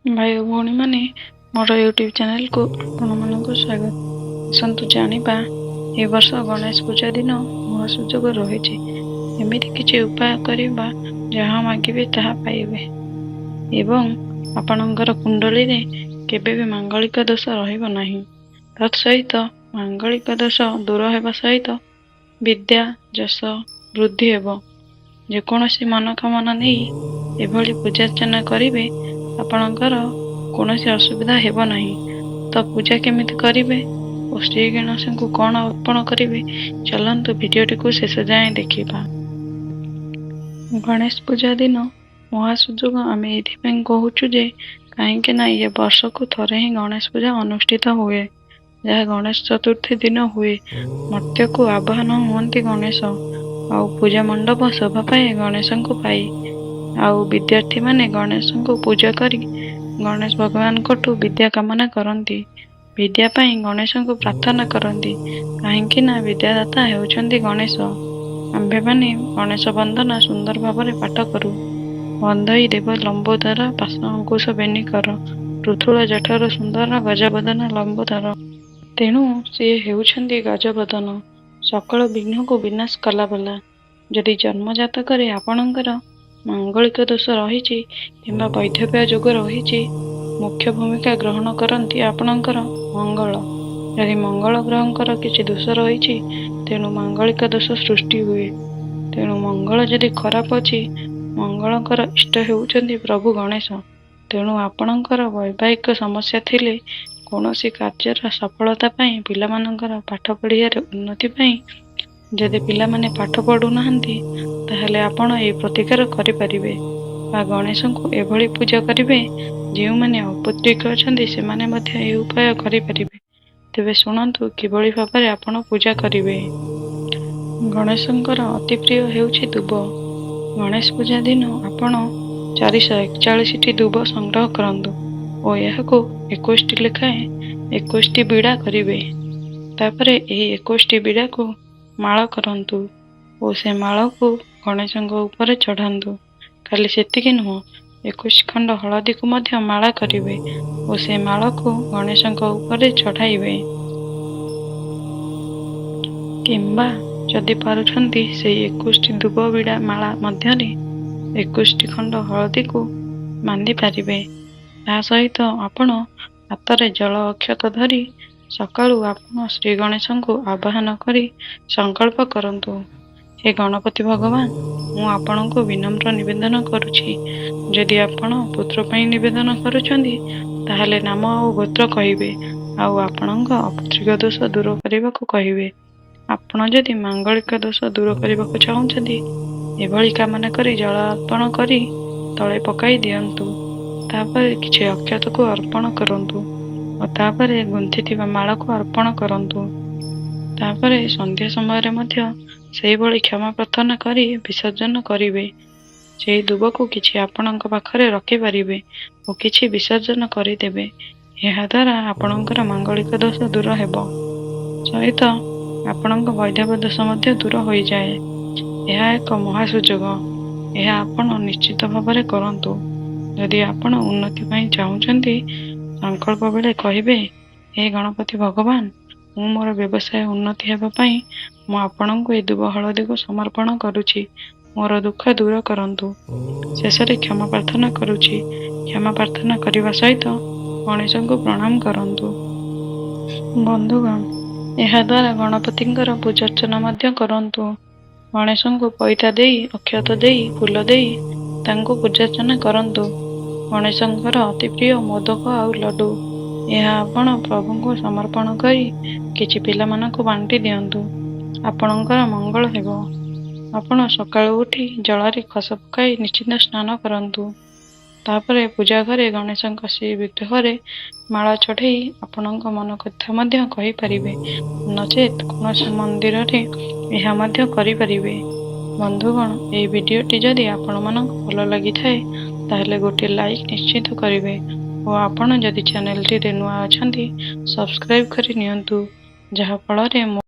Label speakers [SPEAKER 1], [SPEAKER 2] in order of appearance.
[SPEAKER 1] भाई और भौणी माने मोर यूट्यूब चैनल को आपको स्वागत। आसतु जानिबा ए वर्ष गणेश पूजा दिन महासुजोग रही एमती किसी उपाय करवा जहाँ मागिबे ताहा पाइबे एवं आपणकर कुंडली रे केबे भी मांगलिक दोष रहिबो नाही। तत्सहित मांगलिक दोष दूर हेबा सहित विद्या जश वृद्धि हेबो। जेकोसी मनोकामना नहीं एभली पूजार्चना करिवे आपणकर कौनसी असुविधा हेबो नाही। तो पूजा केमिति करिवे और श्री गणेश को कौन अर्पण करिवे चलंतु वीडियोटी को शेष जाए देखिबा। गणेश पूजा दिन महासुजोग आमे एथिपाई कहूचु जे कहीं ना ये वर्ष को थरे ही गणेश पूजा अनुष्ठित हुए जहाँ गणेश चतुर्थी दिन हुए। मर्त्य को आवाहन हुंती गणेश आउ पूजा मंडप शोभा पाए गणेश को पाई आउ विद्यार्थी माने गणेश को पूजा करी गणेश भगवान को विद्या कामना करती। विद्या पाई गणेश को प्रार्थना करती कहीं ना विद्यादाता हेउचंती गणेश। आंभे माने गणेश वंदना सुंदर भाव पाठ करू। बंधई देव लंबोदर पाश अंकुश बेनिकर पृथुल जठर सुंदर गजबदन लंबोदर। तेणु सी हेउचंती गजबदन सकल विघ्न को विनाश कला वाला। जदि जन्म जातक आपणकर मांगलिक दोष रही किंबा वैधव्य जोग रही मुख्य भूमिका ग्रहण करती आपणकर मंगल। यदि मंगल ग्रहंकर किसी दोष रही तेणु मांगलिक दोष सृष्टि हुए। तेणु मंगल जदि खराब अच्छी मंगलकर इष्ट हेउचंती प्रभु गणेश। तेणु आपणकर वैवाहिक समस्या थिले कौनसी कार्यर सफलता पाई पिलामानंकर पाठ पढ़ियार उन्नति पाई जदि पिला माने पाठ पढ़ु नाहंती ताहले आपण ए प्रतिकार करिपारिबे बा गणेश को एभली पूजा करिवे जे माने अपत्रिक अछंती से माने मध्य ए उपाय करिपारिबे। तेबे सुनंतु किभली भाबरे आपण पूजा करिवे। गणेशंकर अति प्रिय हेउछि दुब। गणेश पूजा दिन आपण 441 दुब संग्रह करंतु और यहाको 21 लेखाए 21 बिड़ा करिवे। तापरे ए 21 बिड़ा को माळ करंतु और से माळ को गणेश ऊपर चढ़ातु। खाली सेतिकी नुह 21 खंड हलदी को मध्य माला करिवे और से माळ को गणेश ऊपर चढ़ाइबे। किंबा जदि पारुछंती से 21 दुब बिड़ा माला मध्यरे 21 खंड हलदी को बांधि पारिबे। ता सहित आपण हाथ जल अक्षत धरी सकाळू आपण श्री गणेश को आवाहन करी संकल्प करंतु। हे गणपति भगवान मु आपण को विनम्र निवेदन करुछि जदि आपण पुत्र पई निवेदन करुछंती ताहले नाम और गोत्र कहिबे आउ आपणक अपत्रिक दोष दूर करने को कहिबे। आपण जदि मांगलिक दोष दूर करने को चाहूछंती एभली कामना करी जल अर्पण करी तले पकाई दियंतु। तापर किछि अक्षत को अर्पण करंतु और तापरे गुंथिथिबा माला को अर्पण करंतु। तापरे संध्या समय मध्य सेही भली क्षमा प्रार्थना करी विसर्जन करिवे। सेही दुब को किछि आपणक पाखरे रखि पारिबे और किछि विसर्जन करिदेबे। एहा द्वारा आपणकर मांगलिक दोष दूर हेबो सहित आपणक वैधव्य दोष मध्य दूर होई जाए। एहा एक महासुजोग। एहा आपण निश्चित भाବରେ करंतु। यदि आपण उन्नति पई चाहूछंती संकल्प बेले कहिबे हे गणपति भगवान मु मोर व्यवसाय उन्नति हेबा पई मु आपणको ए दुब हलदी को समर्पण करुछि। मोर दुख दूर करंतु। शेषरे क्षमा प्रार्थना करुछि। क्षमा प्रार्थना करने सहित गणेश को प्रणाम करंतु। बंधुगण एहा द्वारा गणपतिंकर पूजार्चना मध्य करंतु। गणेश को पैता देई अक्षत देई फूल देई तांको पूजार्चना करंतु। गणेशंकर अति प्रिय मोदक आउ लड्डू यह आपण प्रभु को समर्पण करी किछि पिला मानक बांटी दियंतु। आपणकर मंगल हेबो। आपण सकाळू उठी जलरे खस पकाई निश्चित स्नान करंतु। तापरे पूजा घरे गणेशंक श्री विग्रह माला चढ़ाई आपणक मन कथा मध्य कहि परिबे नचेत कौनसी मंदिर रे एहा मध्य करि परिबे। बंधुगण ए वीडियोटी जदि आपण मानक भल लागि थाए ताहले गोटे लाइक निश्चित करिवे और आपण जदि चैनल टी रे नुआ अछंती सब्सक्राइब करि नियंतु जहा फल रे